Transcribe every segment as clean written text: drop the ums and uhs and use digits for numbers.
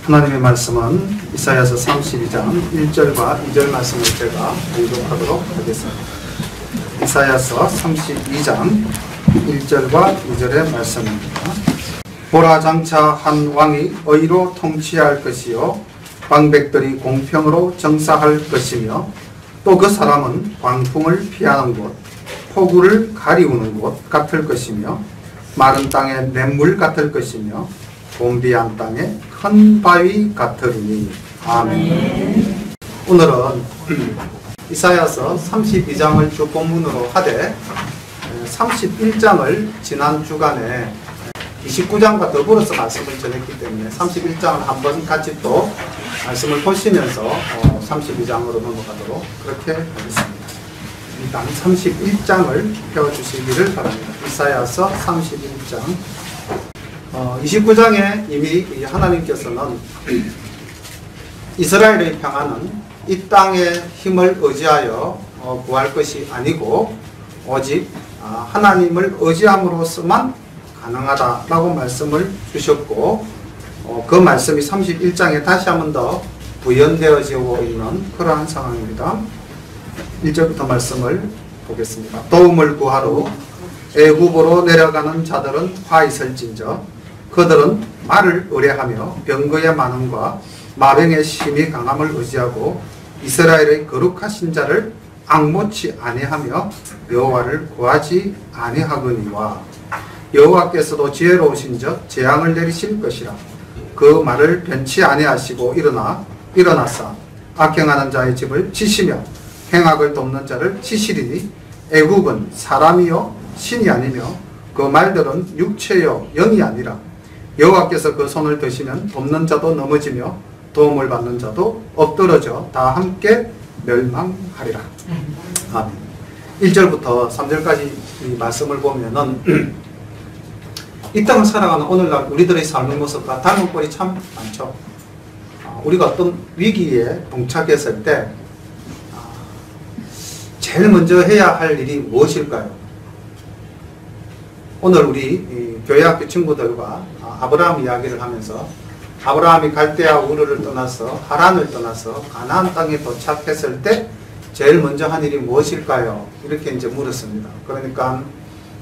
하나님의 말씀은 이사야서 32장 1절과 2절 말씀을 제가 봉독하도록 하겠습니다. 이사야서 32장 1절과 2절의 말씀입니다. 보라, 장차 한 왕이 의로 통치할 것이요 방백들이 공평으로 정사할 것이며 또 그 사람은 광풍을 피하는 곳, 폭우를 가리우는 곳 같을 것이며 마른 땅에 냇물 같을 것이며 곤비한 땅에 큰 바위 같으리니. 아멘. 오늘은 이사야서 32장을 쭉 본문으로 하되 31장을 지난 주간에 29장과 더불어서 말씀을 전했기 때문에 31장을 한번 같이 또 말씀을 보시면서 32장으로 넘어가도록 그렇게 하겠습니다. 일단 31장을 펴주시기를 바랍니다. 이사야서 31장 29장에 이미 하나님께서는 이스라엘의 평안은 이 땅의 힘을 의지하여 구할 것이 아니고 오직 하나님을 의지함으로서만 가능하다라고 말씀을 주셨고 그 말씀이 31장에 다시 한 번 더 부연되어지고 있는 그러한 상황입니다. 1절부터 말씀을 보겠습니다. 도움을 구하러 애굽으로 내려가는 자들은 화 있을진저 그들은 말을 의뢰하며 병거의 많음과 마병의 심히 강함을 의지하고 이스라엘의 거룩하신 자를 앙모치 아니하며 여호와를 구하지 아니하거니와 여호와께서도 지혜로우신즉 재앙을 내리실 것이라. 그 말을 변치 아니하시고 일어나사 악행하는 자의 집을 치시며 행악을 돕는 자를 치시리니 애국은 사람이요 신이 아니며 그 말들은 육체요 영이 아니라 여호와께서 그 손을 드시면 돕는 자도 넘어지며 도움을 받는 자도 엎드러져 다 함께 멸망하리라. 아멘. 1절부터 3절까지 이 말씀을 보면은 이 땅을 살아가는 오늘날 우리들의 삶의 모습과 닮은 꼴이 참 많죠. 우리가 어떤 위기에 봉착했을 때 제일 먼저 해야 할 일이 무엇일까요? 오늘 우리 교회학교 친구들과 아브라함 이야기를 하면서 아브라함이 갈대아 우르를 떠나서 하란을 떠나서 가나안 땅에 도착했을 때 제일 먼저 한 일이 무엇일까요? 이렇게 이제 물었습니다. 그러니까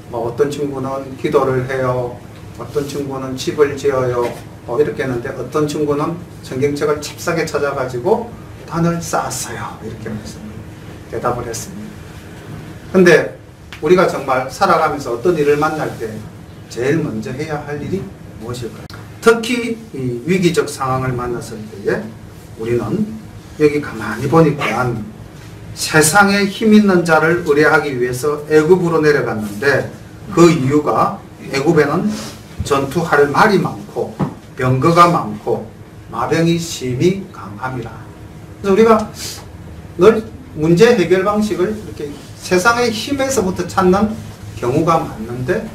뭐 어떤 친구는 기도를 해요. 어떤 친구는 집을 지어요. 이렇게 했는데 어떤 친구는 성경책을 잽싸게 찾아가지고 단을 쌓았어요. 이렇게 대답을 했습니다. 근데 우리가 정말 살아가면서 어떤 일을 만날 때 제일 먼저 해야 할 일이 무엇일까요? 특히 이 위기적 상황을 만났을 때에 우리는 여기 가만히 보니까 세상에 힘 있는 자를 의뢰하기 위해서 애굽으로 내려갔는데 그 이유가 애굽에는 전투할 말이 많고 병거가 많고 마병이 심히 강함이라. 그래서 우리가 늘 문제 해결 방식을 이렇게 세상의 힘에서부터 찾는 경우가 많은데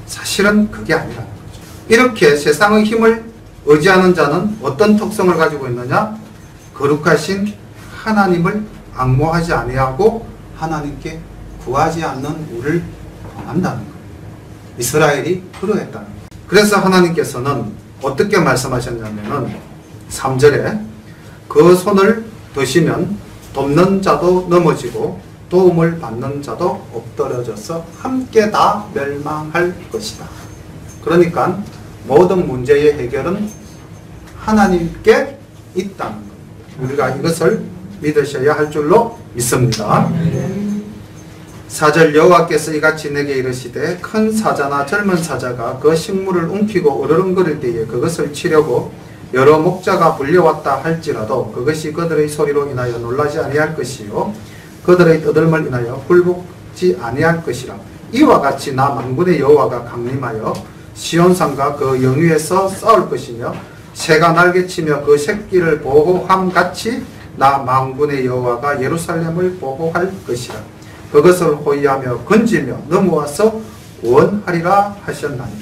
사실은 그게 아니라는 거죠. 이렇게 세상의 힘을 의지하는 자는 어떤 특성을 가지고 있느냐? 거룩하신 하나님을 앙모하지 아니하고 하나님께 구하지 않는 우를 범한다는 거예요. 이스라엘이 그러했다는 거예요. 그래서 하나님께서는 어떻게 말씀하셨냐면은 3절에 그 손을 드시면 돕는 자도 넘어지고 도움을 받는 자도 엎드러져서 함께 다 멸망할 것이다. 그러니까 모든 문제의 해결은 하나님께 있다는 겁니다. 우리가 이것을 믿으셔야 할 줄로 믿습니다. 4절 여호와께서 이같이 내게 이르시되 큰 사자나 젊은 사자가 그 식물을 움키고 으르렁거릴 때에 그것을 치려고 여러 목자가 불려왔다 할지라도 그것이 그들의 소리로 인하여 놀라지 아니할 것이요 그들의 떠들음을 인하여 굴복지 아니할 것이라. 이와 같이 나 만군의 여호와가 강림하여 시온산과 그 영위에서 싸울 것이며 새가 날개치며 그 새끼를 보호함같이 나 만군의 여호와가 예루살렘을 보호할 것이라. 그것을 호위하며 건지며 넘어와서 구원하리라 하셨나니.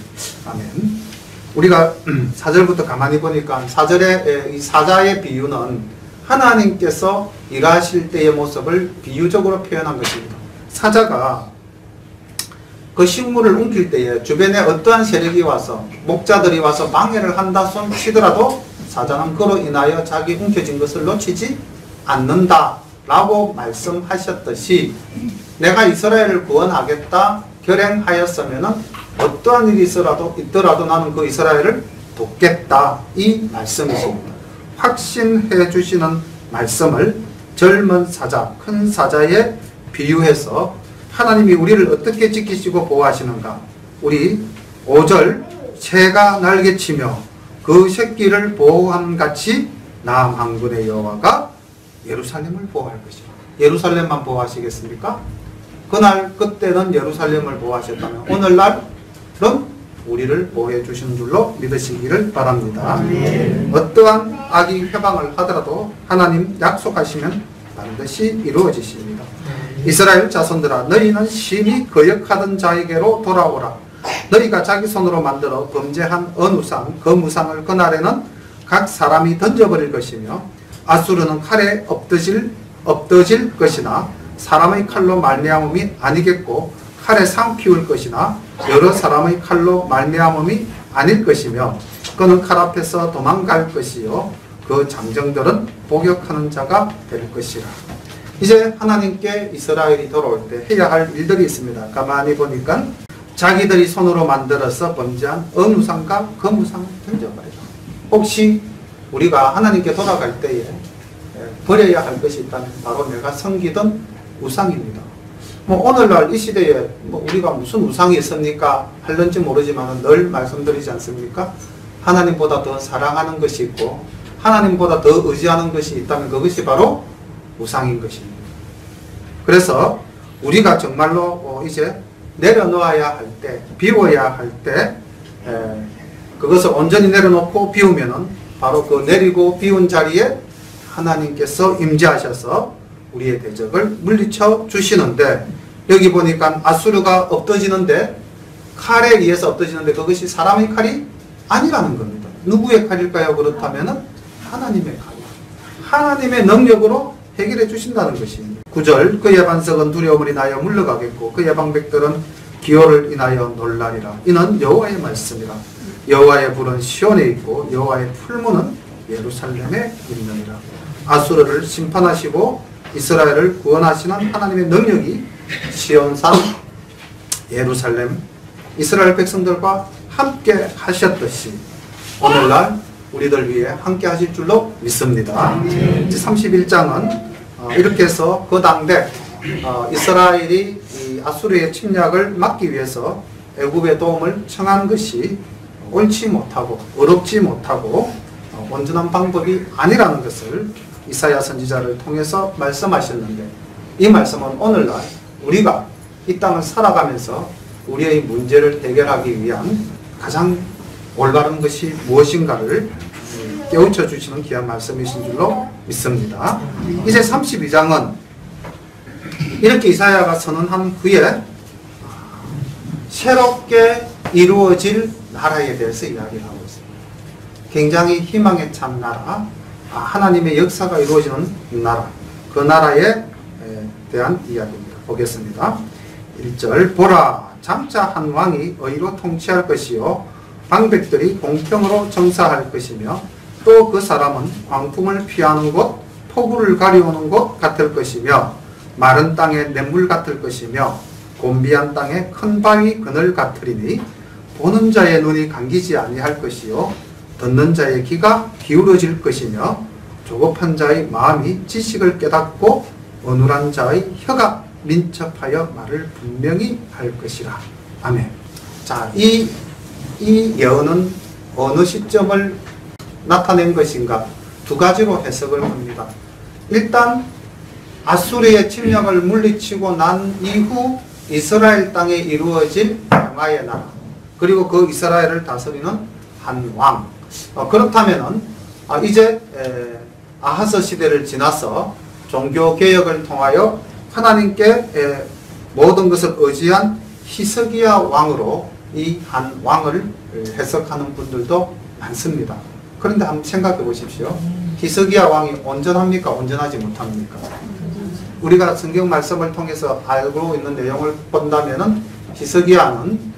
아멘. 우리가 4절부터 가만히 보니까 4절의 이 사자의 비유는 하나님께서 일하실 때의 모습을 비유적으로 표현한 것입니다. 사자가 그 식물을 옮길 때에 주변에 어떠한 세력이 와서 목자들이 와서 방해를 한다 손 치더라도 사자는 그로 인하여 자기 움켜진 것을 놓치지 않는다 라고 말씀하셨듯이 내가 이스라엘을 구원하겠다 결행하였으면 어떠한 일이 있더라도 나는 그 이스라엘을 돕겠다 이 말씀이십니다. 확신해 주시는 말씀을 젊은 사자, 큰 사자에 비유해서 하나님이 우리를 어떻게 지키시고 보호하시는가. 우리 5절 새가 날개치며 그 새끼를 보호함같이 나 만군의 여호와가 예루살렘을 보호할 것이다. 예루살렘만 보호하시겠습니까? 그날 그때는 예루살렘을 보호하셨다면 오늘날은 우리를 보호해 주신 줄로 믿으시기를 바랍니다. 어떠한 악이 회방을 하더라도 하나님 약속하시면 반드시 이루어지십니다. 이스라엘 자손들아 너희는 심히 거역하던 자에게로 돌아오라. 너희가 자기 손으로 만들어 범죄한 언우상 그 무상을 그날에는 각 사람이 던져버릴 것이며 아수르는 칼에 엎드질 것이나 사람의 칼로 말미암음이 아니겠고 칼에 상 피울 것이나 여러 사람의 칼로 말미암음이 아닐 것이며 그는 칼 앞에서 도망갈 것이요 그 장정들은 복역하는 자가 될 것이라. 이제 하나님께 이스라엘이 돌아올 때 해야 할 일들이 있습니다. 가만히 보니까 자기들이 손으로 만들어서 범죄한 언우상과 거무상을 던져버리라. 혹시 우리가 하나님께 돌아갈 때에 버려야 할 것이 있다면 바로 내가 섬기던 우상입니다. 오늘날 이 시대에 우리가 무슨 우상이 있습니까? 할는지 모르지만 늘 말씀드리지 않습니까? 하나님보다 더 사랑하는 것이 있고 하나님보다 더 의지하는 것이 있다면 그것이 바로 우상인 것입니다. 그래서 우리가 정말로 이제 내려놓아야 할 때, 비워야 할 때 그것을 온전히 내려놓고 비우면은 바로 그 내리고 비운 자리에 하나님께서 임재하셔서 우리의 대적을 물리쳐 주시는데 여기 보니까 아수르가 엎어지는데 칼에 의해서 엎어지는데 그것이 사람의 칼이 아니라는 겁니다. 누구의 칼일까요? 그렇다면 하나님의 칼. 하나님의 능력으로 해결해 주신다는 것입니다. 9절 그의 반석은 두려움을 인하여 물러가겠고 그의 방백들은 기호를 인하여 놀라리라. 이는 여호와의 말씀이라. 여호와의 불은 시온에 있고 여호와의 풀무는 예루살렘에 있느니라. 아수르를 심판하시고 이스라엘을 구원하시는 하나님의 능력이 시온산 예루살렘 이스라엘 백성들과 함께 하셨듯이 오늘날 우리들 위해 함께 하실 줄로 믿습니다. 31장은 이렇게 해서 그 당대 이스라엘이 이 아수르의 침략을 막기 위해서 애굽의 도움을 청한 것이 옳지 못하고 어렵지 못하고 온전한 방법이 아니라는 것을 이사야 선지자를 통해서 말씀하셨는데 이 말씀은 오늘날 우리가 이 땅을 살아가면서 우리의 문제를 해결하기 위한 가장 올바른 것이 무엇인가를 깨우쳐 주시는 귀한 말씀이신 줄로 믿습니다. 이제 32장은 이렇게 이사야가 선언한 후에 새롭게 이루어질 나라에 대해서 이야기를 하고 있습니다. 굉장히 희망에 찬 나라, 하나님의 역사가 이루어지는 나라, 그 나라에 대한 이야기입니다. 보겠습니다. 1절 보라 장차 한 왕이 의로 통치할 것이요 방백들이 공평으로 정사할 것이며 또 그 사람은 광풍을 피하는 곳 폭우를 가려오는 곳 같을 것이며 마른 땅에 냇물 같을 것이며 곤비한 땅에 큰 바위 그늘 같으리니 보는 자의 눈이 감기지 아니할 것이요 듣는 자의 귀가 기울어질 것이며 조급한 자의 마음이 지식을 깨닫고 어눌한 자의 혀가 민첩하여 말을 분명히 할 것이라. 아멘. 자, 이 예언은 어느 시점을 나타낸 것인가? 두 가지로 해석을 합니다. 일단 아수르의 침략을 물리치고 난 이후 이스라엘 땅에 이루어질 평화의 나라, 그리고 그 이스라엘을 다스리는 한 왕. 그렇다면은 이제 아하스 시대를 지나서 종교 개혁을 통하여 하나님께 모든 것을 의지한 히스기야 왕으로 이 한 왕을 해석하는 분들도 많습니다. 그런데 한번 생각해 보십시오. 히스기야 왕이 온전합니까? 온전하지 못합니까? 우리가 성경 말씀을 통해서 알고 있는 내용을 본다면은 히스기야는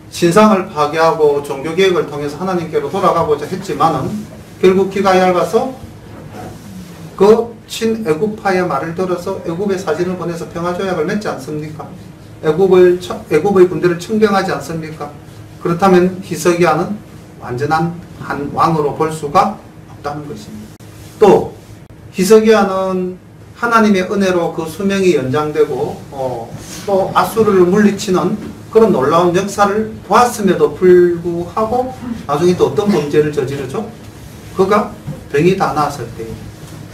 신상을 파괴하고 종교개혁을 통해서 하나님께로 돌아가고자 했지만은 결국 귀가 얇아서 그 친애굽파의 말을 들어서 애굽의 사진을 보내서 평화조약을 맺지 않습니까? 애굽의 군대를 청경하지 않습니까? 그렇다면 히스기야는 완전한 한 왕으로 볼 수가 없다는 것입니다. 또 히스기야는 하나님의 은혜로 그 수명이 연장되고 또 아수르를 물리치는 그런 놀라운 역사를 보았음에도 불구하고 나중에 또 어떤 범죄를 저지르죠? 그가 병이 다 나았을 때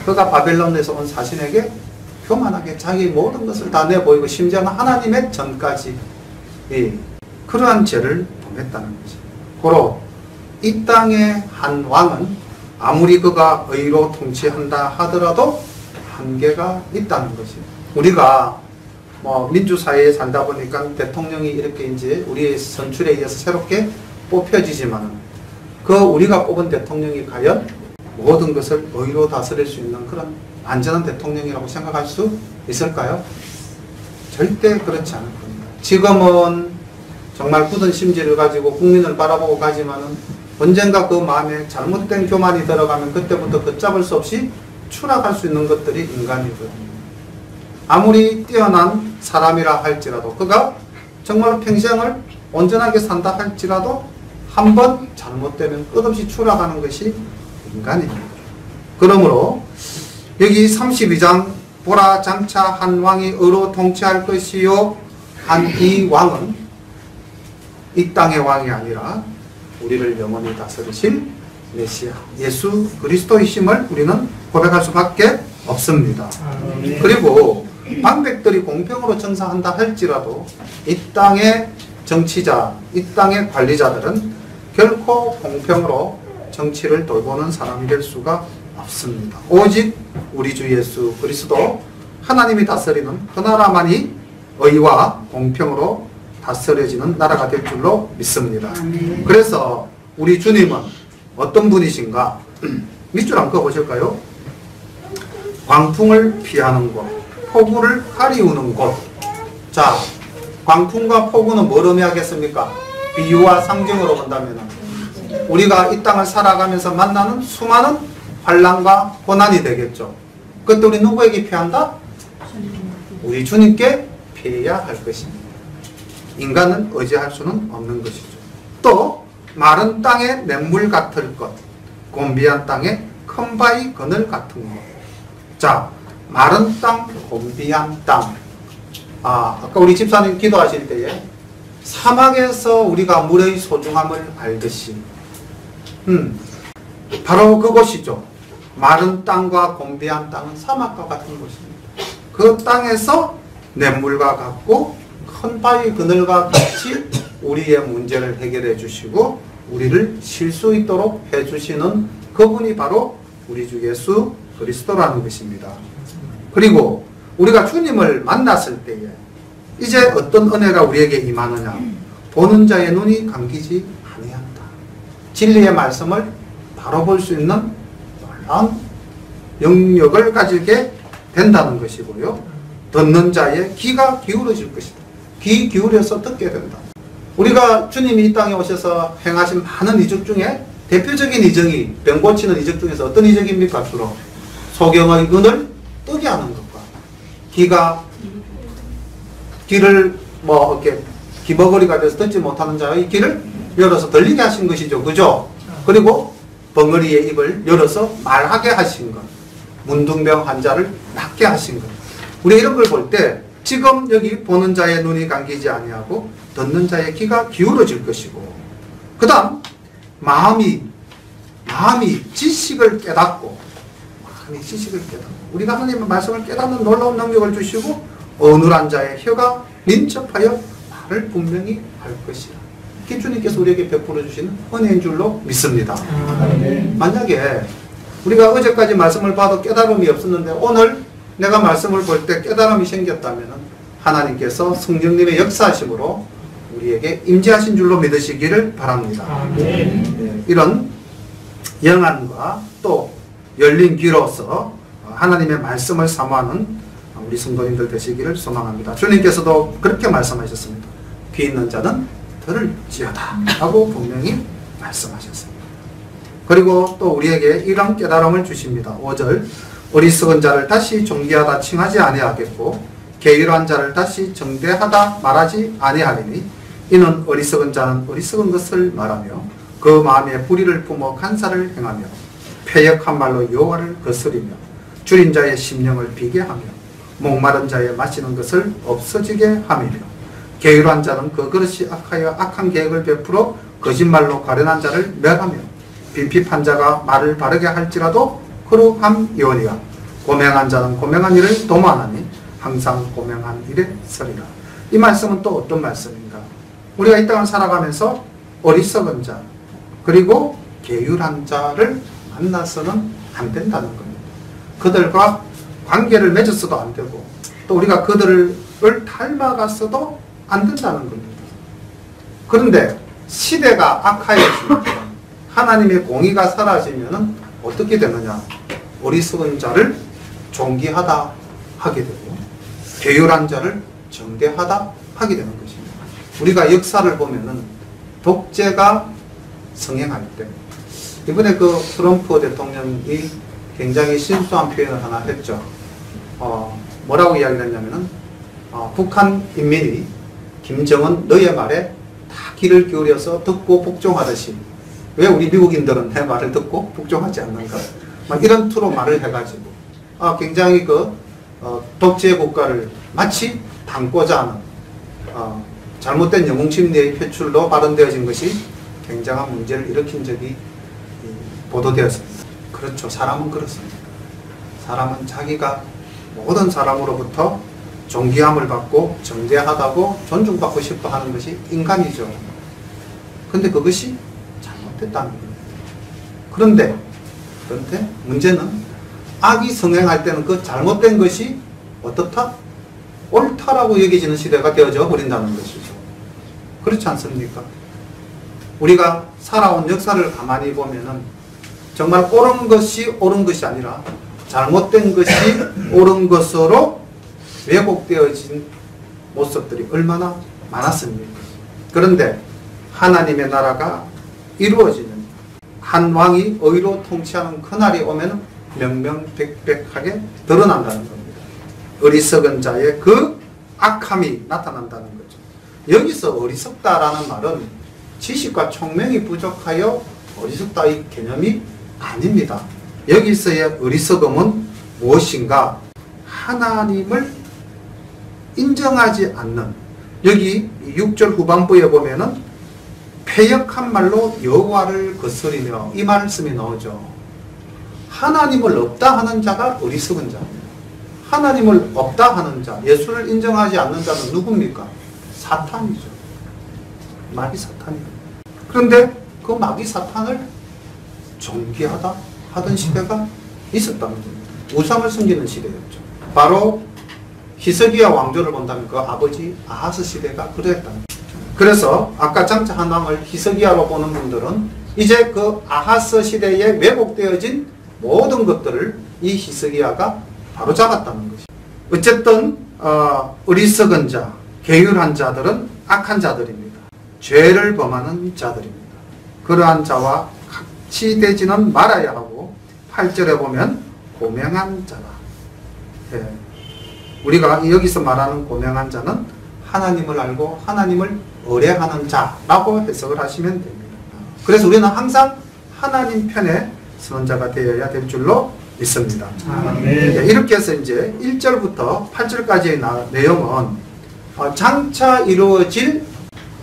그가 바벨론에서 온 사신에게 교만하게 자기 모든 것을 다 내보이고 심지어는 하나님의 전까지 그러한 죄를 범했다는 거죠. 고로 이 땅의 한 왕은 아무리 그가 의로 통치한다 하더라도 한계가 있다는 것이에요. 우리가 민주사회에 살다 보니까 대통령이 이렇게 이제 우리의 선출에 의해서 새롭게 뽑혀지지만 그 우리가 뽑은 대통령이 과연 모든 것을 의로 다스릴 수 있는 그런 안전한 대통령이라고 생각할 수 있을까요? 절대 그렇지 않을 겁니다. 지금은 정말 굳은 심지를 가지고 국민을 바라보고 가지만은 언젠가 그 마음에 잘못된 교만이 들어가면 그때부터 걷잡을 수 없이 추락할 수 있는 것들이 인간이거든요. 아무리 뛰어난 사람이라 할지라도 그가 정말 평생을 온전하게 산다 할지라도 한번 잘못되면 끝없이 추락하는 것이 인간입니다. 그러므로 여기 32장 보라 장차 한 왕이 의로 통치할 것이요 한 이 왕은 이 땅의 왕이 아니라 우리를 영원히 다스리실 메시아 예수 그리스도이심을 우리는 고백할 수밖에 없습니다. 그리고 방백들이 공평으로 정사한다 할지라도 이 땅의 정치자, 이 땅의 관리자들은 결코 공평으로 정치를 돌보는 사람이 될 수가 없습니다. 오직 우리 주 예수 그리스도 하나님이 다스리는 그 나라만이 의와 공평으로 다스려지는 나라가 될 줄로 믿습니다. 그래서 우리 주님은 어떤 분이신가? 밑줄 한번 그어보실까요? 광풍을 피하는 곳, 폭우를 가리우는 곳. 자, 광풍과 폭우는 뭘 의미하겠습니까? 비유와 상징으로 본다면 우리가 이 땅을 살아가면서 만나는 수많은 환난과 고난이 되겠죠. 그때 우리 누구에게 피한다? 우리 주님께 피해야 할 것입니다. 인간은 의지할 수는 없는 것이죠. 또 마른 땅에 냇물 같을 것, 곤비한 땅에 큰 바위 그늘 같은 것. 자, 마른 땅, 곤비한 땅. 아까 우리 집사님 기도하실 때에 사막에서 우리가 물의 소중함을 알듯이 바로 그곳이죠. 마른 땅과 곤비한 땅은 사막과 같은 곳입니다. 그 땅에서 냇물과 같고 큰 바위 그늘과 같이 우리의 문제를 해결해 주시고 우리를 쉴 수 있도록 해주시는 그분이 바로 우리 주 예수 그리스도라는 것입니다. 그리고 우리가 주님을 만났을 때에 이제 어떤 은혜가 우리에게 임하느냐? 보는 자의 눈이 감기지 아니한다. 진리의 말씀을 바로 볼 수 있는 놀라운 영역을 가지게 된다는 것이고요. 듣는 자의 귀가 기울어질 것이다. 귀 기울여서 듣게 된다. 우리가 주님이 이 땅에 오셔서 행하신 많은 이적 중에 대표적인 이적이 병 고치는 이적 중에서 어떤 이적입니까? 주로 소경의 눈을 뜨게 하는 것과 귀를 이렇게 귀머거리가 돼서 듣지 못하는 자의 귀를 열어서 들리게 하신 것이죠. 그죠? 그리고 벙어리의 입을 열어서 말하게 하신 것. 문둥병 환자를 낫게 하신 것. 우리 이런 걸 볼 때 지금 여기 보는 자의 눈이 감기지 아니하고 듣는 자의 귀가 기울어질 것이고 그 다음 마음이 지식을 깨닫고 우리가 하나님의 말씀을 깨닫는 놀라운 능력을 주시고 어눌한 자의 혀가 민첩하여 말을 분명히 할 것이라. 이게 주님께서 우리에게 베풀어 주시는 은혜인 줄로 믿습니다. 만약에 우리가 어제까지 말씀을 봐도 깨달음이 없었는데 오늘 내가 말씀을 볼 때 깨달음이 생겼다면 하나님께서 성령님의 역사하심으로 우리에게 임재하신 줄로 믿으시기를 바랍니다. 이런 영안과 또 열린 귀로서 하나님의 말씀을 사모하는 우리 성도님들 되시기를 소망합니다. 주님께서도 그렇게 말씀하셨습니다. 귀 있는 자는 들을지어다 하고 분명히 말씀하셨습니다. 그리고 또 우리에게 이런 깨달음을 주십니다. 5절 어리석은 자를 다시 존귀하다 칭하지 아니하겠고 게으르한 자를 다시 정대하다 말하지 아니하리니 이는 어리석은 자는 어리석은 것을 말하며 그 마음에 불의를 품어 간사를 행하며 패역한 말로 여호와를 거스리며 줄인 자의 심령을 비게 하며 목마른 자의 마시는 것을 없어지게 함이며 게으르한 자는 그 그릇이 악하여 악한 계획을 베풀어 거짓말로 가련한 자를 멸하며 빈핍한 자가 말을 바르게 할지라도 거룩함이오니와 고명한 자는 고명한 일을 도모하나니 항상 고명한 일에 서리라. 이 말씀은 또 어떤 말씀인가? 우리가 이 땅을 살아가면서 어리석은 자 그리고 게으른 자를 만나서는 안 된다는 겁니다. 그들과 관계를 맺어서도 안 되고 또 우리가 그들을 닮아가서도 안 된다는 겁니다. 그런데 시대가 악하여지면 하나님의 공의가 사라지면 어떻게 되느냐? 어리석은 자를 존귀하다 하게 되고 게으른 자를 정대하다 하게 되는 것입니다. 우리가 역사를 보면은 독재가 성행할 때 이번에 그 트럼프 대통령이 굉장히 실수한 표현을 하나 했죠. 뭐라고 이야기를 했냐면은 북한 인민이 김정은 너의 말에 다 귀를 기울여서 듣고 복종하듯이 왜 우리 미국인들은 내 말을 듣고 복종하지 않는가? 막 이런 투로 말을 해가지고 굉장히 독재 국가를 마치 담고자 하는 잘못된 영웅심리의 표출로 발언되어진 것이 굉장한 문제를 일으킨 적이 보도되었습니다. 그렇죠. 사람은 그렇습니다. 사람은 자기가 모든 사람으로부터 존귀함을 받고 정대하다고 존중받고 싶어 하는 것이 인간이죠. 근데 그것이 잘못됐다는 겁니다. 그런데 문제는 악이 성행할 때는 그 잘못된 것이 어떻다? 옳다라고 여겨지는 시대가 되어져 버린다는 것이죠. 그렇지 않습니까? 우리가 살아온 역사를 가만히 보면은 정말 옳은 것이 옳은 것이 아니라 잘못된 것이 옳은 것으로 왜곡되어진 모습들이 얼마나 많았습니까? 그런데 하나님의 나라가 이루어지는 한 왕이 의로 통치하는 그날이 오면 명명백백하게 드러난다는 겁니다. 어리석은 자의 그 악함이 나타난다는 거죠. 여기서 어리석다라는 말은 지식과 총명이 부족하여 어리석다의 개념이 아닙니다. 여기서의 어리석음은 무엇인가? 하나님을 인정하지 않는, 여기 6절 후반부에 보면은 패역한 말로 여호와를 거스리며 이 말씀이 나오죠. 하나님을 없다 하는 자가 어리석은 자입니다. 하나님을 없다 하는 자, 예수를 인정하지 않는 자는 누굽니까? 사탄이죠. 마귀 사탄이에요. 그런데 그 마귀 사탄을 존귀하다 하던 시대가 있었다는 겁니다. 우상을 섬기는 시대였죠. 바로 히스기야 왕조를 본다면 그 아버지 아하스 시대가 그랬다는 겁니다. 그래서 아까 장차 한 왕을 히스기야로 보는 분들은 이제 그 아하스 시대에 왜곡되어진 모든 것들을 이 히스기야가 바로잡았다는 것이죠. 어쨌든 어리석은 자, 게으른 자들은 악한 자들입니다. 죄를 범하는 자들입니다. 그러한 자와 같이 되지는 말아야 하고 8절에 보면 고명한 자다. 예. 우리가 여기서 말하는 고명한 자는 하나님을 알고 하나님을 의뢰하는 자라고 해석을 하시면 됩니다. 그래서 우리는 항상 하나님 편에 서는 자가 되어야 될 줄로 믿습니다. 네, 이렇게 해서 이제 1절부터 8절까지의 내용은 장차 이루어질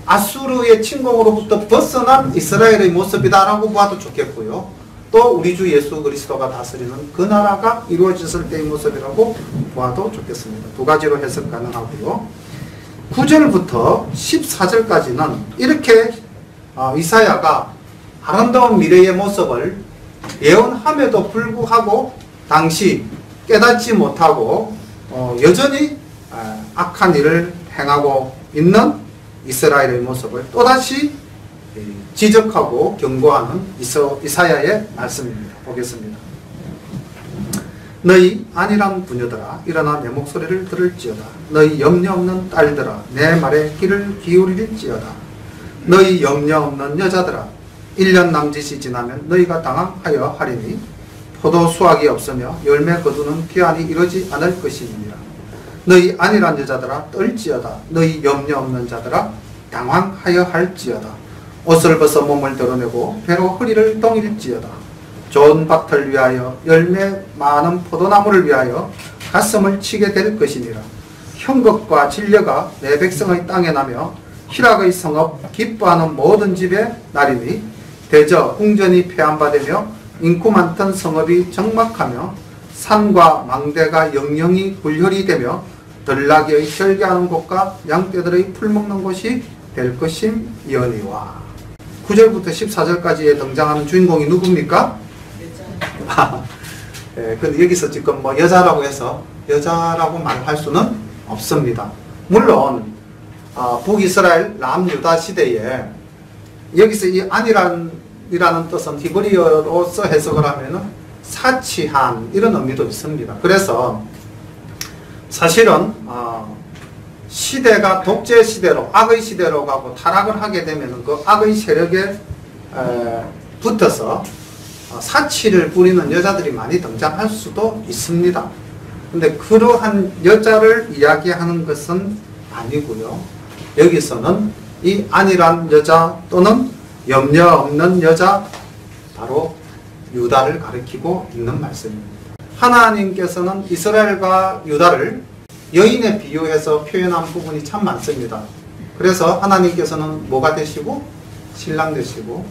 아수르의 침공으로부터 벗어난 이스라엘의 모습이다라고 봐도 좋겠고요. 또 우리 주 예수 그리스도가 다스리는 그 나라가 이루어졌을 때의 모습이라고 봐도 좋겠습니다. 두 가지로 해석 가능하고요. 9절부터 14절까지는 이렇게 이사야가 아름다운 미래의 모습을 예언함에도 불구하고 당시 깨닫지 못하고 여전히 악한 일을 행하고 있는 이스라엘의 모습을 또다시 지적하고 경고하는 이사야의 말씀입니다. 보겠습니다. 너희 안일한 부녀들아 일어나 내 목소리를 들을지어다. 너희 염려 없는 딸들아 내 말에 귀를 기울일지어다. 너희 염려 없는 여자들아 1년 남짓이 지나면 너희가 당황하여 하리니 포도 수확이 없으며 열매 거두는 기한이 이르지 않을 것이니라. 너희 안일한 여자들아 떨지어다. 너희 염려 없는 자들아 당황하여 할지어다. 옷을 벗어 몸을 드러내고 배로 허리를 동일지어다. 좋은 밭을 위하여 열매 많은 포도나무를 위하여 가슴을 치게 될 것이니라. 형극과 진려가 내 백성의 땅에 나며 희락의 성읍 기뻐하는 모든 집에 나리니 대저 궁전이 폐함받으며 인구 많던 성읍이 적막하며 산과 망대가 영영이 굴혈이 되며 들나귀의 절개하는 곳과 양떼들의 풀먹는 곳이 될 것임이니와. 9절부터 14절까지에 등장하는 주인공이 누굽니까? 예, 근데 여기서 지금 뭐 여자라고 해서 여자라고 말할 수는 없습니다. 물론 북이스라엘 남유다 시대에 여기서 이 안이라는 뜻은 히브리어로서 해석을 하면은 사치한 이런 의미도 있습니다. 그래서 사실은 시대가 독재 시대로 악의 시대로 가고 타락을 하게 되면 그 악의 세력에 붙어서 사치를 부리는 여자들이 많이 등장할 수도 있습니다. 근데 그러한 여자를 이야기하는 것은 아니고요. 여기서는 이 안일한 여자 또는 염려 없는 여자, 바로 유다를 가리키고 있는 말씀입니다. 하나님께서는 이스라엘과 유다를 여인에 비유해서 표현한 부분이 참 많습니다. 그래서 하나님께서는 뭐가 되시고 신랑 되시고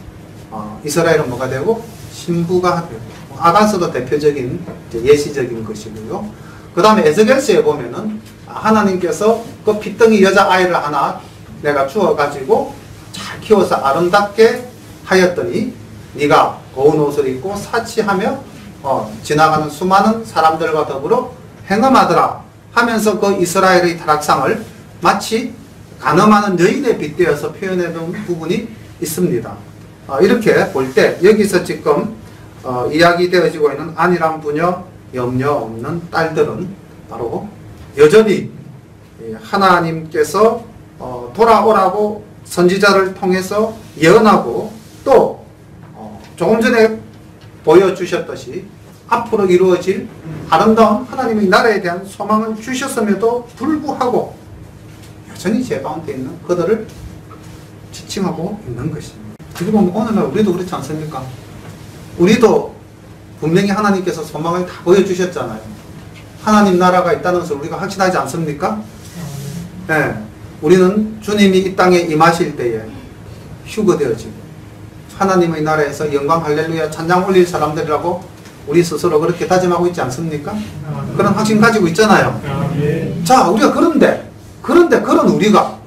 이스라엘은 뭐가 되고 신부가 되고, 아가서도 대표적인 예시적인 것이고요. 그 다음에 에스겔서에 보면은 하나님께서 그 핏덩이 여자아이를 하나 내가 주어가지고 잘 키워서 아름답게 하였더니 네가 고운 옷을 입고 사치하며 지나가는 수많은 사람들과 더불어 행음하더라 하면서 그 이스라엘의 타락상을 마치 간음하는 여인에 빗대어서 표현해둔 부분이 있습니다. 이렇게 볼 때 여기서 지금 이야기되어지고 있는 안일한 부녀, 염려 없는 딸들은 바로 여전히 하나님께서 돌아오라고 선지자를 통해서 예언하고 또 조금 전에 보여주셨듯이 앞으로 이루어질 아름다운 하나님의 나라에 대한 소망을 주셨음에도 불구하고 여전히 죄 가운데 있는 그들을 지칭하고 있는 것입니다. 어떻게 보면 오늘날 우리도 그렇지 않습니까? 우리도 분명히 하나님께서 소망을 다 보여주셨잖아요. 하나님 나라가 있다는 것을 우리가 확신하지 않습니까? 네. 우리는 주님이 이 땅에 임하실 때에 휴거되어지고 하나님의 나라에서 영광 할렐루야 찬양 올릴 사람들이라고 우리 스스로 그렇게 다짐하고 있지 않습니까? 그런 확신 가지고 있잖아요. 자, 우리가 그런데 그런 우리가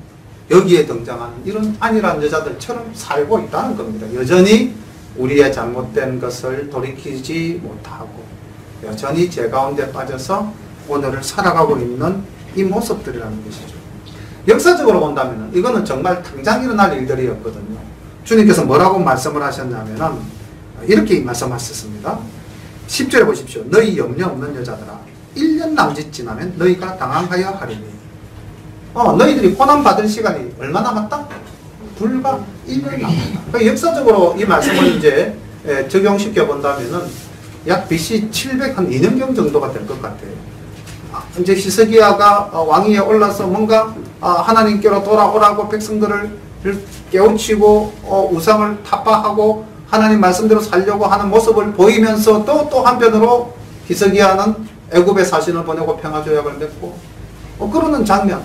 여기에 등장하는 이런 안일한 여자들처럼 살고 있다는 겁니다. 여전히 우리의 잘못된 것을 돌이키지 못하고 여전히 죄 가운데 빠져서 오늘을 살아가고 있는 이 모습들이라는 것이죠. 역사적으로 본다면 이거는 정말 당장 일어날 일들이었거든요. 주님께서 뭐라고 말씀을 하셨냐면 이렇게 말씀하셨습니다. 10절에 보십시오. 너희 염려 없는 여자들아 1년 남짓 지나면 너희가 당황하여 하리니. 너희들이 고난받을 시간이 얼마 남았다? 불과 1년 남았다. 그러니까 역사적으로 이 말씀을 이제 적용시켜 본다면은 약 BC 702년경 정도가 될 것 같아요. 이제 히스기야가 왕위에 올라서 뭔가 하나님께로 돌아오라고 백성들을 깨우치고 우상을 타파하고 하나님 말씀대로 살려고 하는 모습을 보이면서 또 한편으로 히스기야는 애굽에 사신을 보내고 평화조약을 맺고 그러는 장면.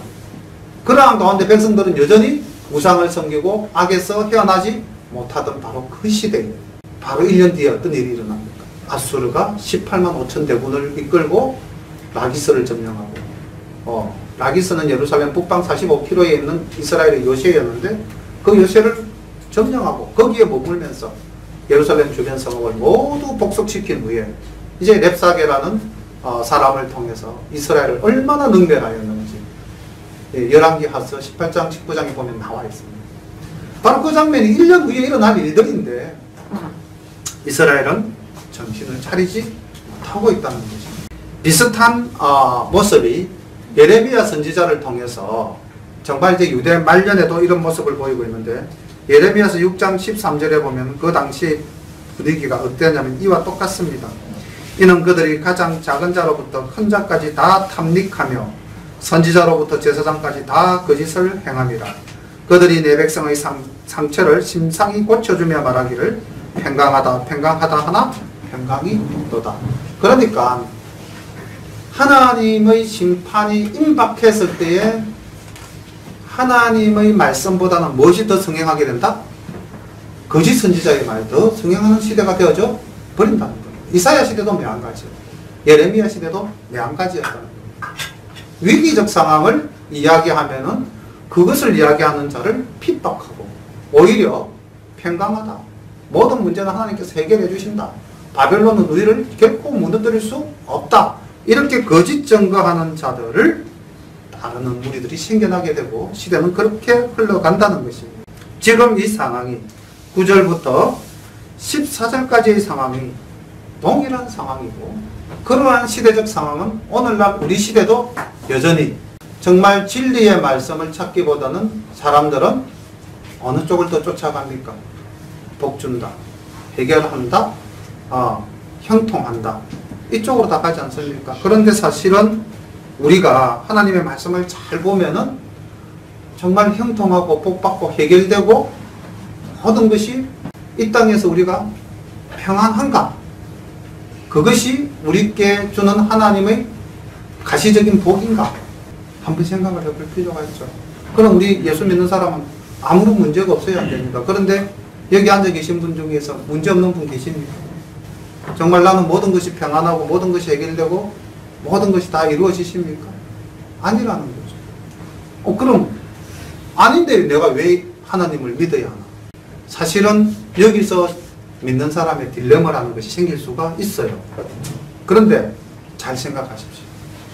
그러한 가운데 백성들은 여전히 우상을 섬기고 악에서 헤어나지 못하던 바로 그 시대에 바로 1년 뒤에 어떤 일이 일어납니까? 아수르가 18만 5천 대군을 이끌고 라기스를 점령하고 라기스는 예루살렘 북방 45km에 있는 이스라엘의 요새였는데 그 요새를 점령하고 거기에 머물면서 예루살렘 주변 성읍을 모두 복속시킨 후에 이제 렙사게라는 사람을 통해서 이스라엘을 얼마나 능멸하였는지 열왕기하서 18장 19장에 보면 나와 있습니다. 바로 그 장면이 1년 후에 일어날 일들인데 이스라엘은 정신을 차리지 못하고 있다는 것입니다. 비슷한 모습이 예레미야 선지자를 통해서 정말 이제 유대 말년에도 이런 모습을 보이고 있는데 예레미야서 6장 13절에 보면 그 당시 분위기가 어땠냐면 이와 똑같습니다. 이는 그들이 가장 작은 자로부터 큰 자까지 다 탐닉하며 선지자로부터 제사장까지 다 거짓을 행함이라. 그들이 내 백성의 상처를 심상히 고쳐주며 말하기를 평강하다 평강하다 하나 평강이 없도다. 그러니까 하나님의 심판이 임박했을 때에 하나님의 말씀보다는 무엇이 더 성행하게 된다? 거짓 선지자의 말이 더 성행하는 시대가 되어져 버린다는 거예요. 이사야 시대도 매한가지, 예레미야 시대도 매한가지였다는 거예요. 위기적 상황을 이야기하면은 그것을 이야기하는 자를 핍박하고 오히려 평강하다. 모든 문제는 하나님께서 해결해 주신다. 바벨론은 우리를 결코 무너뜨릴 수 없다. 이렇게 거짓 증거하는 자들을 따르는 무리들이 생겨나게 되고 시대는 그렇게 흘러간다는 것입니다. 지금 이 상황이 9절부터 14절까지의 상황이 동일한 상황이고 그러한 시대적 상황은 오늘날 우리 시대도 여전히 정말 진리의 말씀을 찾기보다는 사람들은 어느 쪽을 더 쫓아갑니까? 복준다, 해결한다, 형통한다, 이쪽으로 다 가지 않습니까? 그런데 사실은 우리가 하나님의 말씀을 잘 보면은 정말 형통하고 복받고 해결되고 모든 것이 이 땅에서 우리가 평안한가? 그것이 우리께 주는 하나님의 가시적인 복인가? 한번 생각을 해볼 필요가 있죠. 그럼 우리 예수 믿는 사람은 아무런 문제가 없어야 됩니다. 그런데 여기 앉아 계신 분 중에서 문제 없는 분 계십니까? 정말 나는 모든 것이 평안하고 모든 것이 해결되고 모든 것이 다 이루어지십니까? 아니라는 거죠. 그럼 아닌데 내가 왜 하나님을 믿어야 하나? 사실은 여기서 믿는 사람의 딜레마라는 것이 생길 수가 있어요. 그런데 잘 생각하십시오.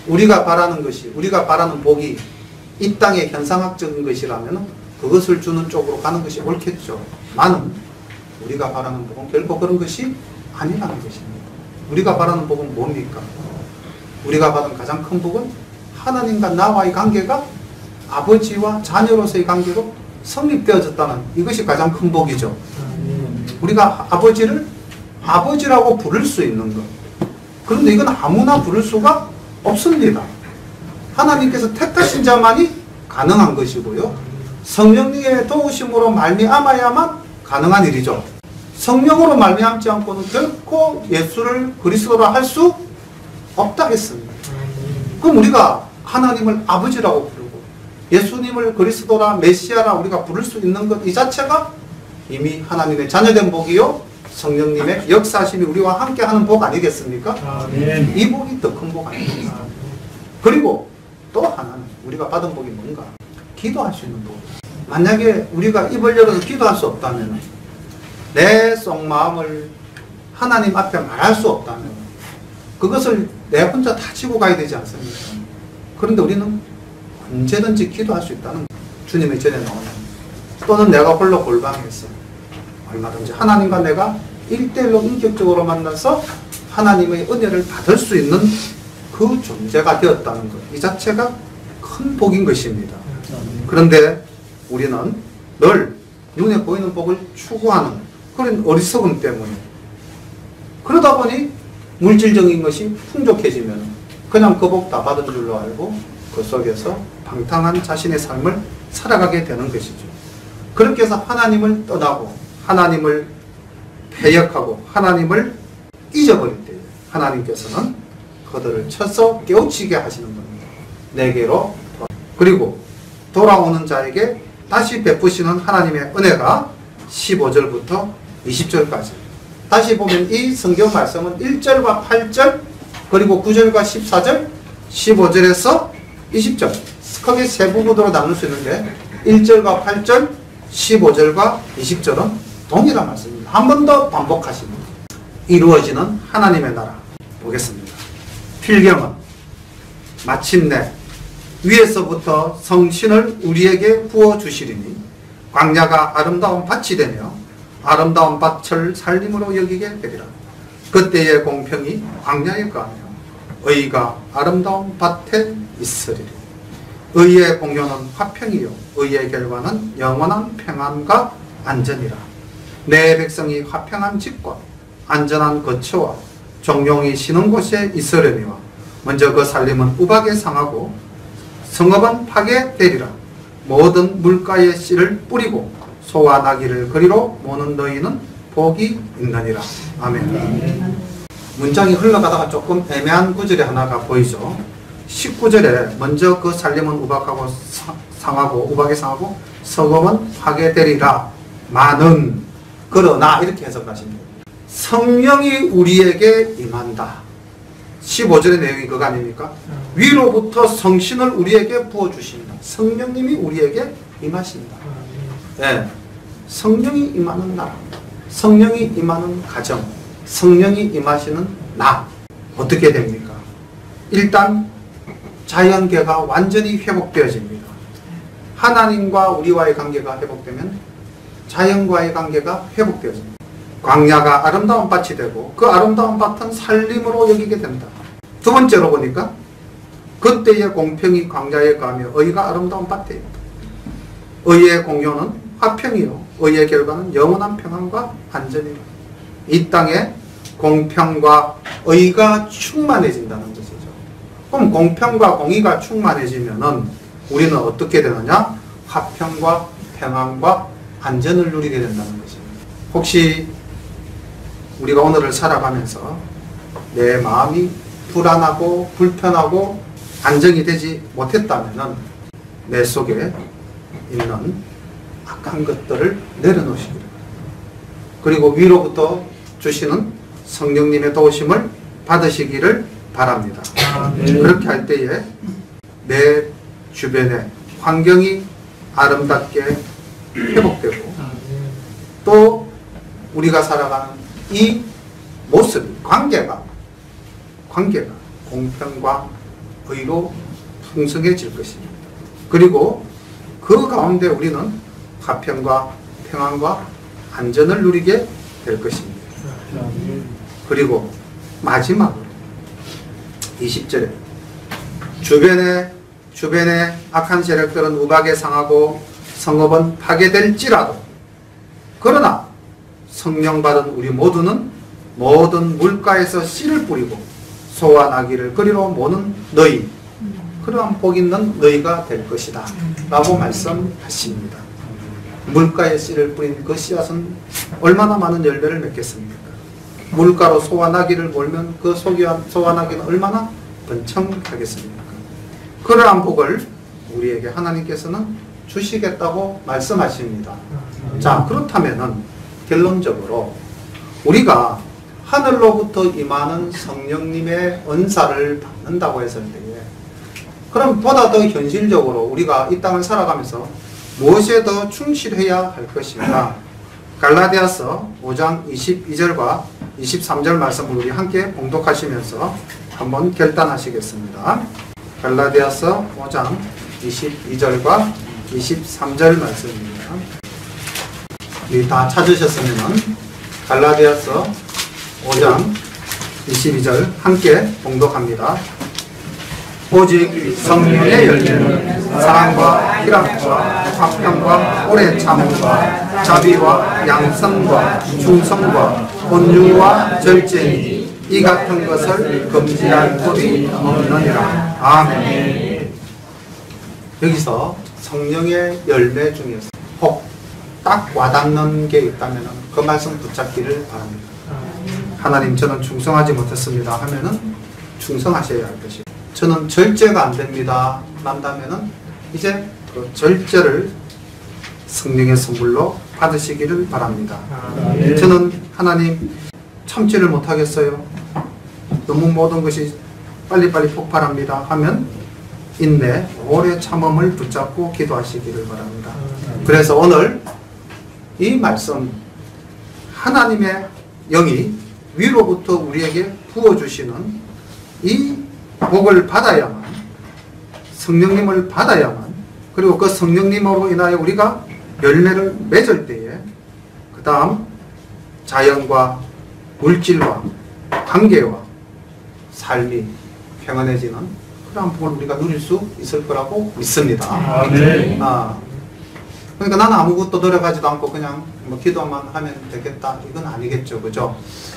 우리가 바라는 것이, 우리가 바라는 복이 이 땅의 현상학적인 것이라면 그것을 주는 쪽으로 가는 것이 옳겠죠. 나는 우리가 바라는 복은 결코 그런 것이 아니라는 것입니다. 우리가 바라는 복은 뭡니까? 우리가 받은 가장 큰 복은 하나님과 나와의 관계가 아버지와 자녀로서의 관계로 성립되어졌다는 이것이 가장 큰 복이죠. 우리가 아버지를 아버지라고 부를 수 있는 것. 그런데 이건 아무나 부를 수가 없습니다. 하나님께서 택하신 자만이 가능한 것이고요. 성령님의 도우심으로 말미암아야만 가능한 일이죠. 성령으로 말미암지 않고는 결코 예수를 그리스도라 할 수 없다 했습니다. 그럼 우리가 하나님을 아버지라고 부르고 예수님을 그리스도라 메시아라 우리가 부를 수 있는 것 이 자체가 이미 하나님의 자녀된 복이요 성령님의 역사심이 우리와 함께하는 복 아니겠습니까? 아멘. 이 복이 더 큰 복 아닙니까? 그리고 또 하나는 우리가 받은 복이 뭔가? 기도할 수 있는 복. 만약에 우리가 입을 열어서 기도할 수 없다면 내 속마음을 하나님 앞에 말할 수 없다면 그것을 내 혼자 다 지고 가야 되지 않습니까? 그런데 우리는 언제든지 기도할 수 있다는 주님의 전에 나오는 또는 내가 홀로 골방에서 얼마든지 하나님과 내가 1대1로 인격적으로 만나서 하나님의 은혜를 받을 수 있는 그 존재가 되었다는 것. 이 자체가 큰 복인 것입니다. 그런데 우리는 늘 눈에 보이는 복을 추구하는 그런 어리석음 때문에 그러다 보니 물질적인 것이 풍족해지면 그냥 그 복 다 받은 줄로 알고 그 속에서 방탕한 자신의 삶을 살아가게 되는 것이죠. 그렇게 해서 하나님을 떠나고 하나님을 패역하고 하나님을 잊어버릴 때 하나님께서는 그들을 쳐서 깨우치게 하시는 겁니다. 내게로 그리고 돌아오는 자에게 다시 베푸시는 하나님의 은혜가 15절부터 20절까지 다시 보면 이 성경 말씀은 1절과 8절 그리고 9절과 14절 15절에서 20절 크게 세 부분으로 나눌 수 있는데 1절과 8절 15절과 20절은 동일한 말씀입니다. 한 번 더 반복하십니다. 이루어지는 하나님의 나라 보겠습니다. 필경은 마침내 위에서부터 성신을 우리에게 부어주시리니 광야가 아름다운 밭이 되며 아름다운 밭을 살림으로 여기게 되리라. 그때의 공평이 광야에 거하며 의가 아름다운 밭에 있으리라. 의의 공효는 화평이요 의의 결과는 영원한 평안과 안전이라. 내 백성이 화평한 집과 안전한 거처와 종용이 쉬는 곳에 있으려니와 먼저 그 살림은 우박에 상하고 성읍은 파괴되리라. 모든 물가에 씨를 뿌리고 소와 나귀를 그리로 모는 너희는 복이 있느니라. 아멘. 문장이 흘러가다가 조금 애매한 구절이 하나가 보이죠. 19절에 먼저 그 살림은 우박에 상하고 성읍은 파괴되리라. 마는 그러나 이렇게 해석하십니다. 성령이 우리에게 임한다. 15절의 내용이 그거 아닙니까? 위로부터 성신을 우리에게 부어주신다. 성령님이 우리에게 임하신다. 네. 성령이 임하는 나라, 성령이 임하는 가정, 성령이 임하시는 나. 어떻게 됩니까? 일단 자연계가 완전히 회복되어집니다. 하나님과 우리와의 관계가 회복되면 자연과의 관계가 회복되어집니다. 광야가 아름다운 밭이 되고 그 아름다운 밭은 살림으로 여기게 된다. 두 번째로 보니까 그때의 공평이 광야에 가며 의가 아름다운 밭이에요. 의의 공효는 화평이요 의의 결과는 영원한 평안과 안전이요. 이 땅에 공평과 의가 충만해진다는 것이죠. 그럼 공평과 공의가 충만해지면은 우리는 어떻게 되느냐? 화평과 평안과 안전을 누리게 된다는 것입니다. 혹시 우리가 오늘을 살아가면서 내 마음이 불안하고 불편하고 안정이 되지 못했다면 내 속에 있는 악한 것들을 내려놓으시기 바랍니다. 그리고 위로부터 주시는 성령님의 도우심을 받으시기를 바랍니다. 그렇게 할 때에 내 주변의 환경이 아름답게 회복되고 또 우리가 살아가는 이 모습, 관계가 공평과 의로 풍성해질 것입니다. 그리고 그 가운데 우리는 화평과 평안과 안전을 누리게 될 것입니다. 그리고 마지막으로 20절에 주변의 악한 세력들은 우박에 상하고 성읍은 파괴될지라도 그러나 성령 받은 우리 모두는 모든 물가에서 씨를 뿌리고 소와 나귀를 그리로 모는 너희, 그러한 복 있는 너희가 될 것이다 라고 말씀하십니다. 물가에 씨를 뿌린 그 씨앗은 얼마나 많은 열매를 맺겠습니까? 물가로 소와 나귀를 몰면 그 소와 나귀는 얼마나 번창하겠습니까? 그러한 복을 우리에게 하나님께서는 주시겠다고 말씀하십니다. 자, 그렇다면은 결론적으로 우리가 하늘로부터 임하는 성령님의 은사를 받는다고 했을 때에 그럼 보다 더 현실적으로 우리가 이 땅을 살아가면서 무엇에 더 충실해야 할 것인가? 갈라디아서 5장 22절과 23절 말씀을 우리 함께 봉독하시면서 한번 결단하시겠습니다. 갈라디아서 5장 22절과 23절 말씀입니다. 우리 다 찾으셨으면 갈라디아서 5장 22절 함께 봉독합니다. 오직 성령의 열매는 사랑과 희락과 화평과 오래 참음과 자비와 양선과 충성과 온유와 절제니 이 같은 것을 금지할 법이 없느니라. 아멘. 여기서 성령의 열매 중에서 혹 딱 와닿는 게 있다면 그 말씀 붙잡기를 바랍니다. 하나님, 저는 충성하지 못했습니다 하면은 충성하셔야 할 것이고, 저는 절제가 안 됩니다 난다면은 이제 그 절제를 성령의 선물로 받으시기를 바랍니다. 저는 하나님 참지를 못하겠어요, 너무 모든 것이 빨리빨리 폭발합니다 하면 인내, 오래 참음을 붙잡고 기도하시기를 바랍니다. 그래서 오늘 이 말씀, 하나님의 영이 위로부터 우리에게 부어주시는 이 복을 받아야만, 성령님을 받아야만, 그리고 그 성령님으로 인하여 우리가 열매를 맺을 때에 그 다음 자연과 물질과 관계와 삶이 평안해지는 그런 복을 우리가 누릴 수 있을 거라고 믿습니다. 그러니까 나는 아무것도 노력하지도 않고 그냥 뭐 기도만 하면 되겠다, 이건 아니겠죠, 그죠?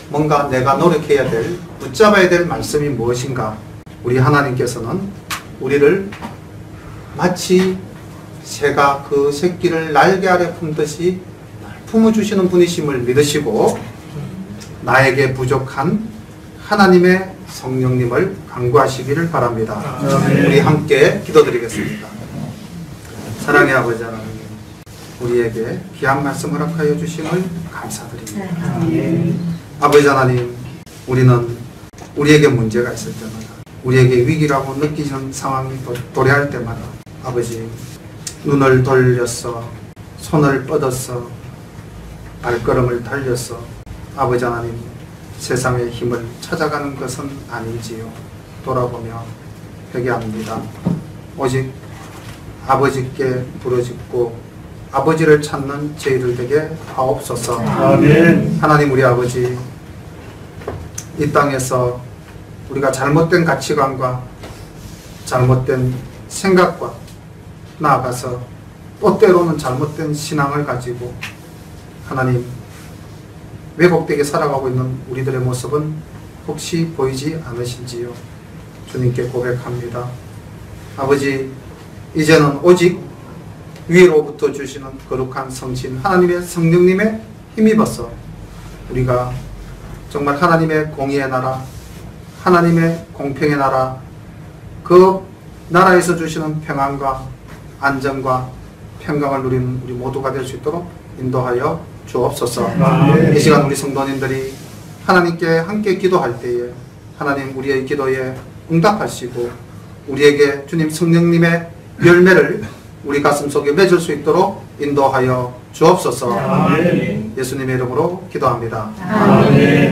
뭔가 내가 노력해야 될, 붙잡아야 될 말씀이 무엇인가? 우리 하나님께서는 우리를 마치 새가 그 새끼를 날개 아래 품듯이 품어주시는 분이심을 믿으시고 나에게 부족한 하나님의 성령님을 간구하시기를 바랍니다. 우리 함께 기도드리겠습니다. 사랑의 아버지 하나님, 우리에게 귀한 말씀 허락하여 주심을 감사드립니다. 아버지 하나님, 우리는 우리에게 문제가 있을 때마다, 우리에게 위기라고 느끼는 상황이 도래할 때마다 아버지, 눈을 돌렸어, 손을 뻗었어, 발걸음을 달렸어 아버지 하나님, 세상의 힘을 찾아가는 것은 아니지요. 돌아보며 회개합니다. 오직 아버지께 부르짖고 아버지를 찾는 저희들 되게 하옵소서. 아멘. 하나님, 우리 아버지, 이 땅에서 우리가 잘못된 가치관과 잘못된 생각과 나아가서 또 때로는 잘못된 신앙을 가지고 하나님 왜곡되게 살아가고 있는 우리들의 모습은 혹시 보이지 않으신지요? 주님께 고백합니다. 아버지, 이제는 오직 위로부터 주시는 거룩한 성신 하나님의 성령님의 힘입어서 우리가 정말 하나님의 공의의 나라, 하나님의 공평의 나라, 그 나라에서 주시는 평안과 안정과 평강을 누리는 우리 모두가 될 수 있도록 인도하여 주옵소서. 이 시간 우리 성도님들이 하나님께 함께 기도할 때에 하나님 우리의 기도에 응답하시고 우리에게 주님 성령님의 열매를 우리 가슴 속에 맺을 수 있도록 인도하여 주옵소서. 예수님의 이름으로 기도합니다. 아멘.